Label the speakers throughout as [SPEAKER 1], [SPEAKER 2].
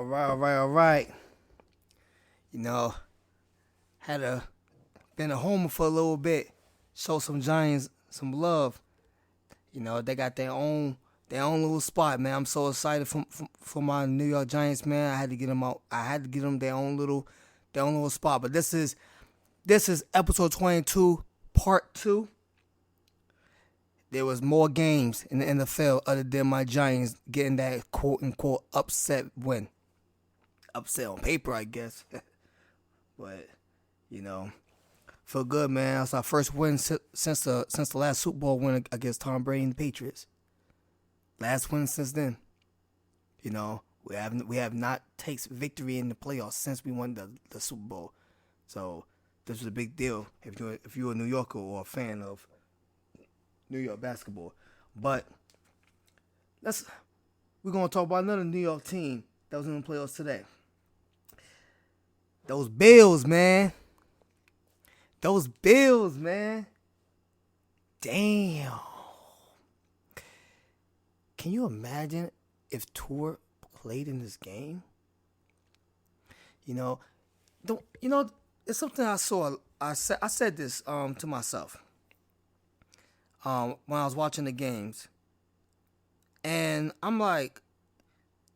[SPEAKER 1] All right. You know, been a homer for a little bit. Show some Giants some love. They got their own little spot, man. I'm so excited for my New York Giants, man. I had to get them out. I had to get them their own little spot. But this is episode 22, part 2. There was more games in the NFL other than my Giants getting that quote unquote upset win. Upset on paper, I guess. But, feel good, man. It's our first win since the last Super Bowl win against Tom Brady and the Patriots. Last win since then. We have not taken victory in the playoffs since we won the Super Bowl. So this was a big deal if you're a New Yorker or a fan of New York basketball. But we're gonna talk about another New York team that was in the playoffs today. Those Bills, man. Damn. Can you imagine if Tua played in this game? It's something I saw. I said this to myself when I was watching the games, and I'm like,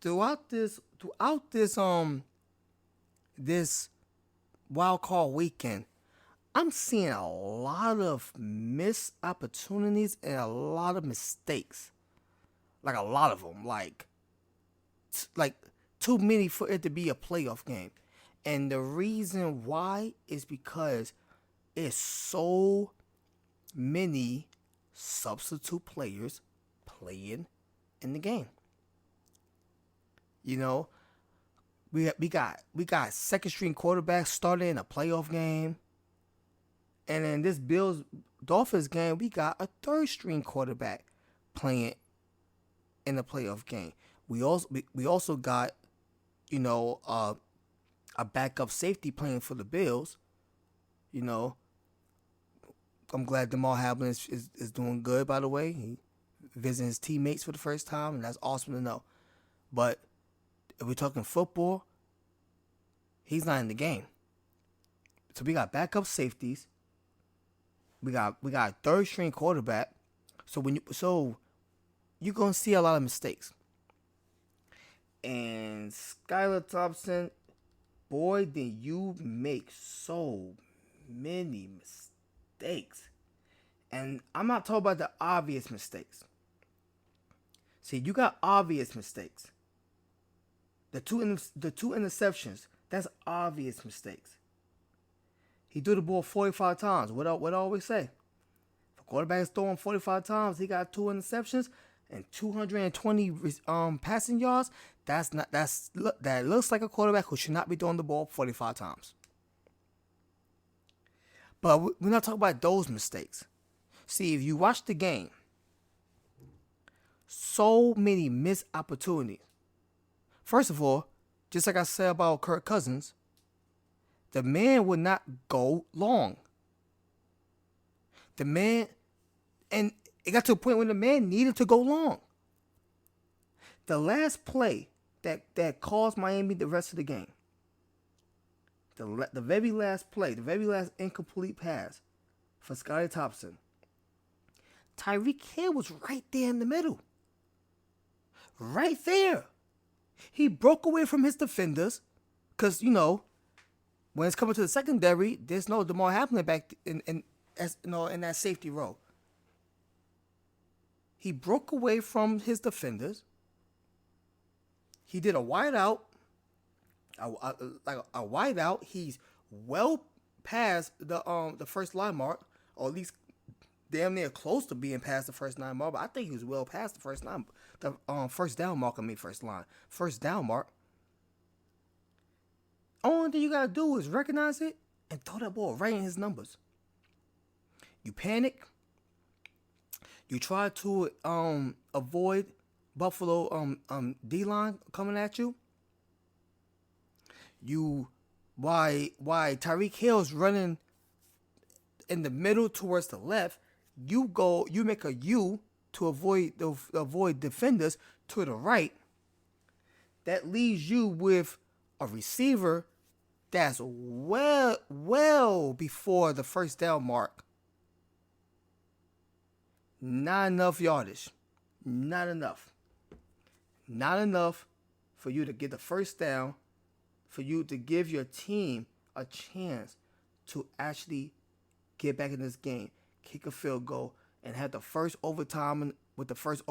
[SPEAKER 1] throughout this wild card weekend, I'm seeing a lot of missed opportunities and a lot of mistakes. Like a lot of them, like too many for it to be a playoff game. And the reason why is because it's so many substitute players playing in the game. We got second string quarterbacks starting in a playoff game. And in this Bills Dolphins game, we got a third string quarterback playing in the playoff game. We also got, a backup safety playing for the Bills. I'm glad Jamal Hamlin is doing good, by the way. He visiting his teammates for the first time, and that's awesome to know. But if we're talking football, he's not in the game. So we got backup safeties. We got a third string quarterback. So you're gonna see a lot of mistakes. And Skylar Thompson, boy, did you make so many mistakes. And I'm not talking about the obvious mistakes. See, you got obvious mistakes. The two interceptions, that's obvious mistakes. He threw the ball 45 times. What I always say? If a quarterback is throwing 45 times, he got 2 interceptions and 220 passing yards. That looks like a quarterback who should not be throwing the ball 45 times. But we're not talking about those mistakes. See, if you watch the game, so many missed opportunities. First of all, just like I said about Kirk Cousins, the man would not go long. And it got to a point when the man needed to go long. The last play that caused Miami the rest of the game, the very last play, the very last incomplete pass for Scotty Thompson, Tyreek Hill was right there in the middle. Right there. He broke away from his defenders because, when it's coming to the secondary, there's no Jamal Hamlin back in that safety role. He broke away from his defenders. He did a wide out. A wide out. He's well past the first line mark, or at least damn near close to being past the first line mark. But I think he was well past the first line, first down mark. First down mark. Only thing you gotta do is recognize it and throw that ball right in his numbers. You panic. You try to avoid Buffalo D-line coming at you. Why Tyreek Hill's running in the middle towards the left, you make a U to avoid defenders to the right. that leaves you with a receiver that's well before the first down mark. Not enough yardage. Not enough. Not enough for you to get the first down, for you to give your team a chance to actually get back in this game, kick a field goal, and have the first overtime with the first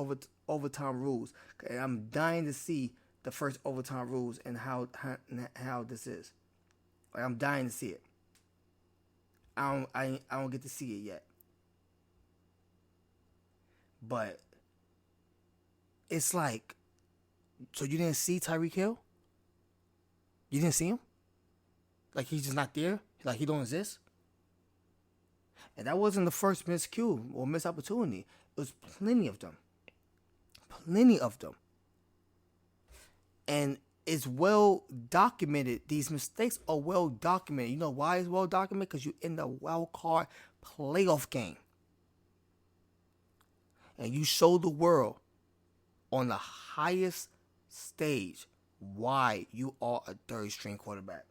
[SPEAKER 1] overtime rules. And I'm dying to see the first overtime rules and how this is. Like, I'm dying to see it. I don't get to see it yet. But it's like, so you didn't see Tyreek Hill? You didn't see him? Like, he's just not there? Like, he don't exist? And that wasn't the first miscue or missed opportunity. It was plenty of them. Plenty of them. And it's well documented. These mistakes are well documented. You know why it's well documented? Because you're in the wild card playoff game. And you show the world on the highest stage why you are a third string quarterback.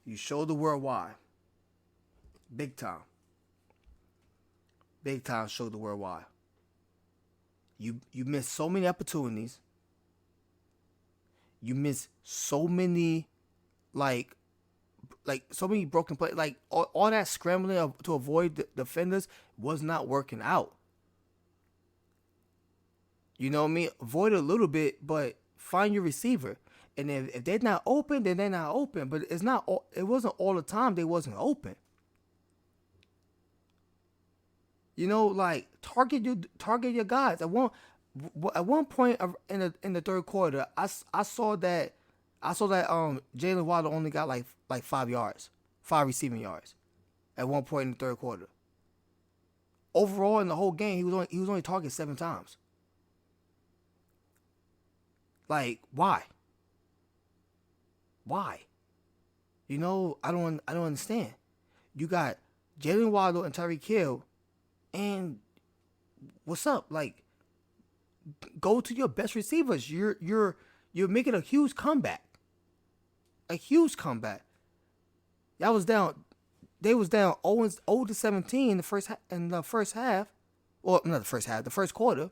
[SPEAKER 1] You show the world why. Big time. Big time show the world why. You miss so many opportunities. You miss so many like so many broken plays. Like all that scrambling to avoid the defenders was not working out. You know what I mean? Avoid a little bit, but find your receiver. And if they're not open, then they're not open. But it wasn't all the time they wasn't open. You know, like target your guys. At one point in the third quarter, I saw that Jalen Waddle only got like 5 yards, 5 receiving yards, at one point in the third quarter. Overall, in the whole game, he was only targeted 7 times. Like, why? Why? You know, I don't understand. You got Jalen Waddle and Tyreek Hill, and what's up? Like, go to your best receivers. You're making a huge comeback. A huge comeback. Y'all was down. They was down 0-17 in the first half. Well, not the first half, the first quarter.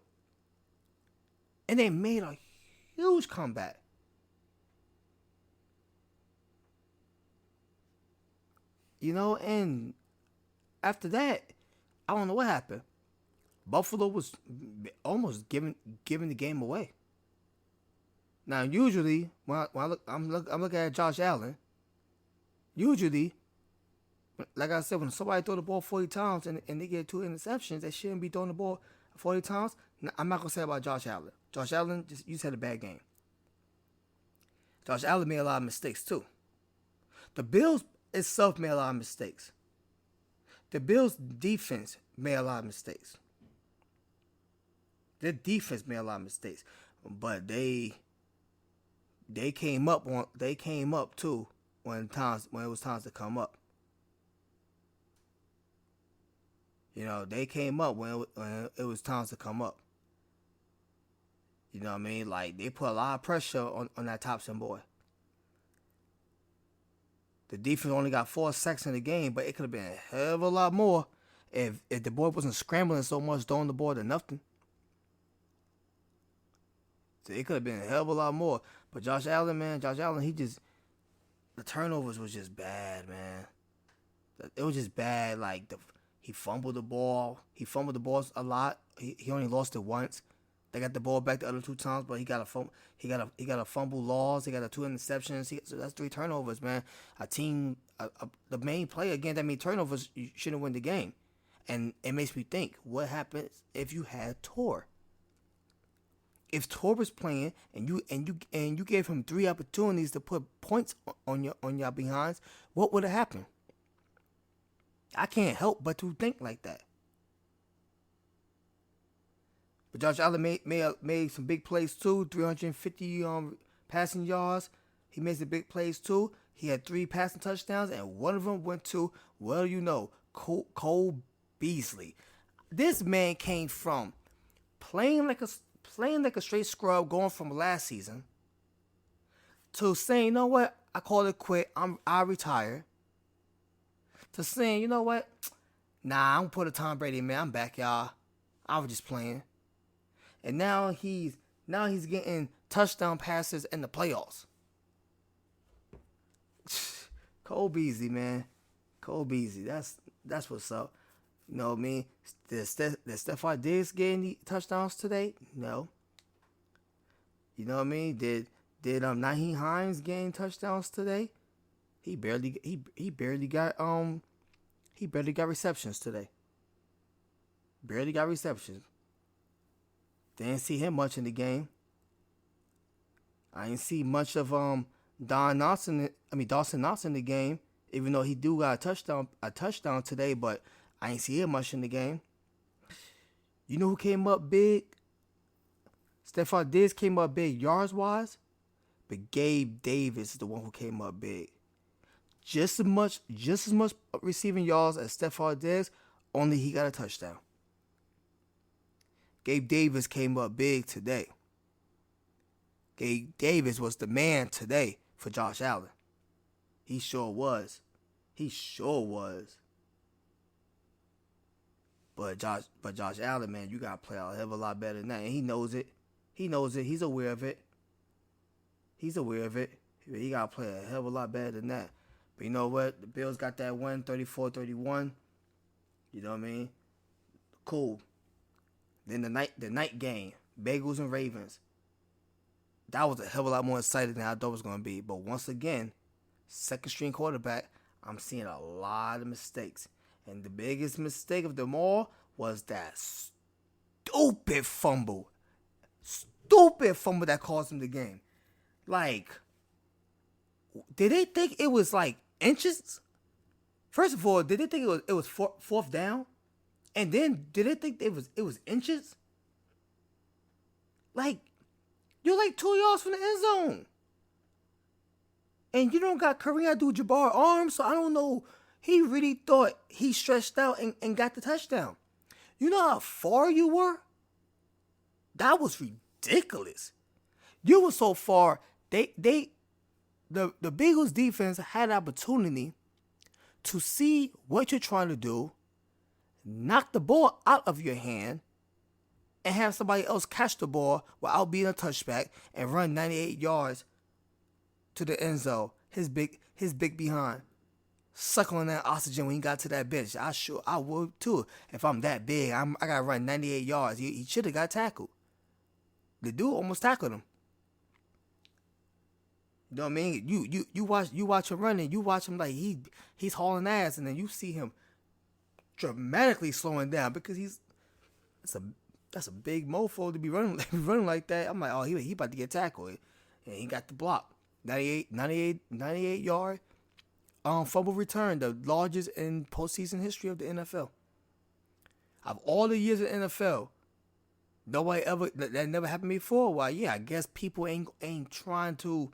[SPEAKER 1] And they made a huge comeback. You know, and after that, I don't know what happened. Buffalo was almost giving the game away. Now, usually, I'm looking at Josh Allen. Usually, like I said, when somebody throw the ball 40 times and they get 2 interceptions, they shouldn't be throwing the ball 40 times. I'm not gonna say about Josh Allen. Josh Allen just had a bad game. Josh Allen made a lot of mistakes too. The Bills itself made a lot of mistakes. The Bills' defense made a lot of mistakes. Their defense made a lot of mistakes, but they came up too when it was time to come up. You know, they came up when it was time to come up. You know what I mean? Like, they put a lot of pressure on that Thompson boy. The defense only got 4 sacks in the game, but it could have been a hell of a lot more if the boy wasn't scrambling so much, throwing the ball to nothing. So it could have been a hell of a lot more. But Josh Allen, the turnovers was just bad, man. It was just bad. Like, he fumbled the ball. He fumbled the balls a lot. He only lost it once. They got the ball back the other 2 times, but he got a fumble loss. He got 2 interceptions. So that's 3 turnovers, man. The main player again that made turnovers, you shouldn't win the game. And it makes me think, what happens if you had Tor? If Tor was playing and you gave him 3 opportunities to put points on your behinds, what would have happened? I can't help but to think like that. But Josh Allen made some big plays too. 350 passing yards. He made some big plays too. He had 3 passing touchdowns, and one of them went to, well, you know, Cole Beasley. This man came from playing like playing like a straight scrub, going from last season to saying, you know what, I call it quit. I retire. To saying, you know what, nah, I'm gonna put a Tom Brady, man. I'm back, y'all. I was just playing, and now he's getting touchdown passes in the playoffs. Cole Beasley, man. Cole Beasley. That's what's up. You know what I mean? Did Stephon Diggs get any touchdowns today? No. You know what I mean? Did Nyheim Hines get any touchdowns today? He barely got receptions today. Barely got receptions. Didn't see him much in the game. I didn't see much of Dawson Knox in the game, even though he do got a touchdown today, but I ain't see him much in the game. You know who came up big? Stephon Diggs came up big yards wise, but Gabe Davis is the one who came up big. Just as much receiving yards as Stephon Diggs, only he got a touchdown. Gabe Davis came up big today. Gabe Davis was the man today for Josh Allen. He sure was. But Josh Allen, man, you gotta play a hell of a lot better than that. And he knows it. He's aware of it. He gotta play a hell of a lot better than that. But you know what? The Bills got that win, 34-31. You know what I mean? Cool. Then the night game, Bengals and Ravens. That was a hell of a lot more exciting than I thought it was going to be. But once again, second string quarterback, I'm seeing a lot of mistakes. And the biggest mistake of them all was that stupid fumble. That cost him the game. Like, did they think it was like inches? First of all, did they think it was fourth down? And then did they think it was inches? Like, you're like 2 yards from the end zone. And you don't got Kareem Abdul-Jabbar arms, so I don't know. He really thought he stretched out and got the touchdown. You know how far you were? That was ridiculous. You were so far, the Bengals defense had an opportunity to see what you're trying to do, knock the ball out of your hand, and have somebody else catch the ball without being a touchback and run 98 yards to the end zone. His big behind, suckling that oxygen when he got to that bench. I would too. If I'm that big, I gotta run 98 yards. He should have got tackled. The dude almost tackled him. You know what I mean? You watch him running. You watch him like he's hauling ass, and then you see him dramatically slowing down because that's a big mofo to be running like that. I'm like, oh, he about to get tackled, and he got the block. 98 yard fumble return, the largest in postseason history of the NFL. Of all the years in the NFL, that never happened before. Why? Yeah, I guess people ain't trying to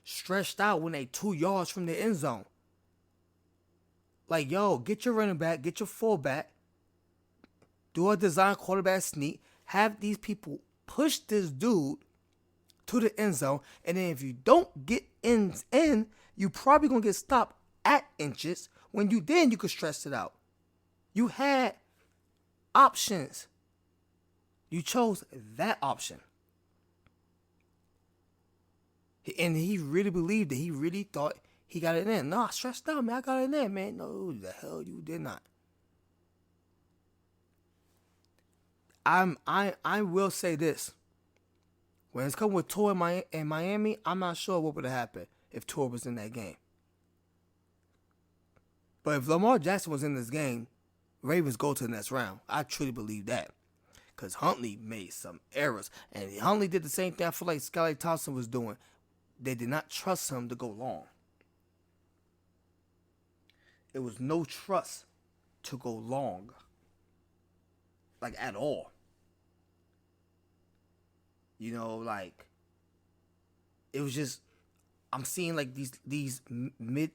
[SPEAKER 1] stretched out when they 2 yards from the end zone. Like, yo, get your running back, get your fullback, do a design quarterback sneak, have these people push this dude to the end zone, and then if you don't get in, you probably gonna get stopped at inches. When you could stretch it out. You had options. You chose that option. And he really believed it. He really thought he got it in. No, I stretched out, man. I got it in, man. No, the hell you did not. I will say this. When it's come with Tua in Miami, I'm not sure what would have happened if Tua was in that game. But if Lamar Jackson was in this game, Ravens go to the next round. I truly believe that. Because Huntley made some errors. And Huntley did the same thing I feel like Skylar Thompson was doing. They did not trust him to go long. It was no trust to go long. Like, at all. You know, like, it was just, I'm seeing like these mid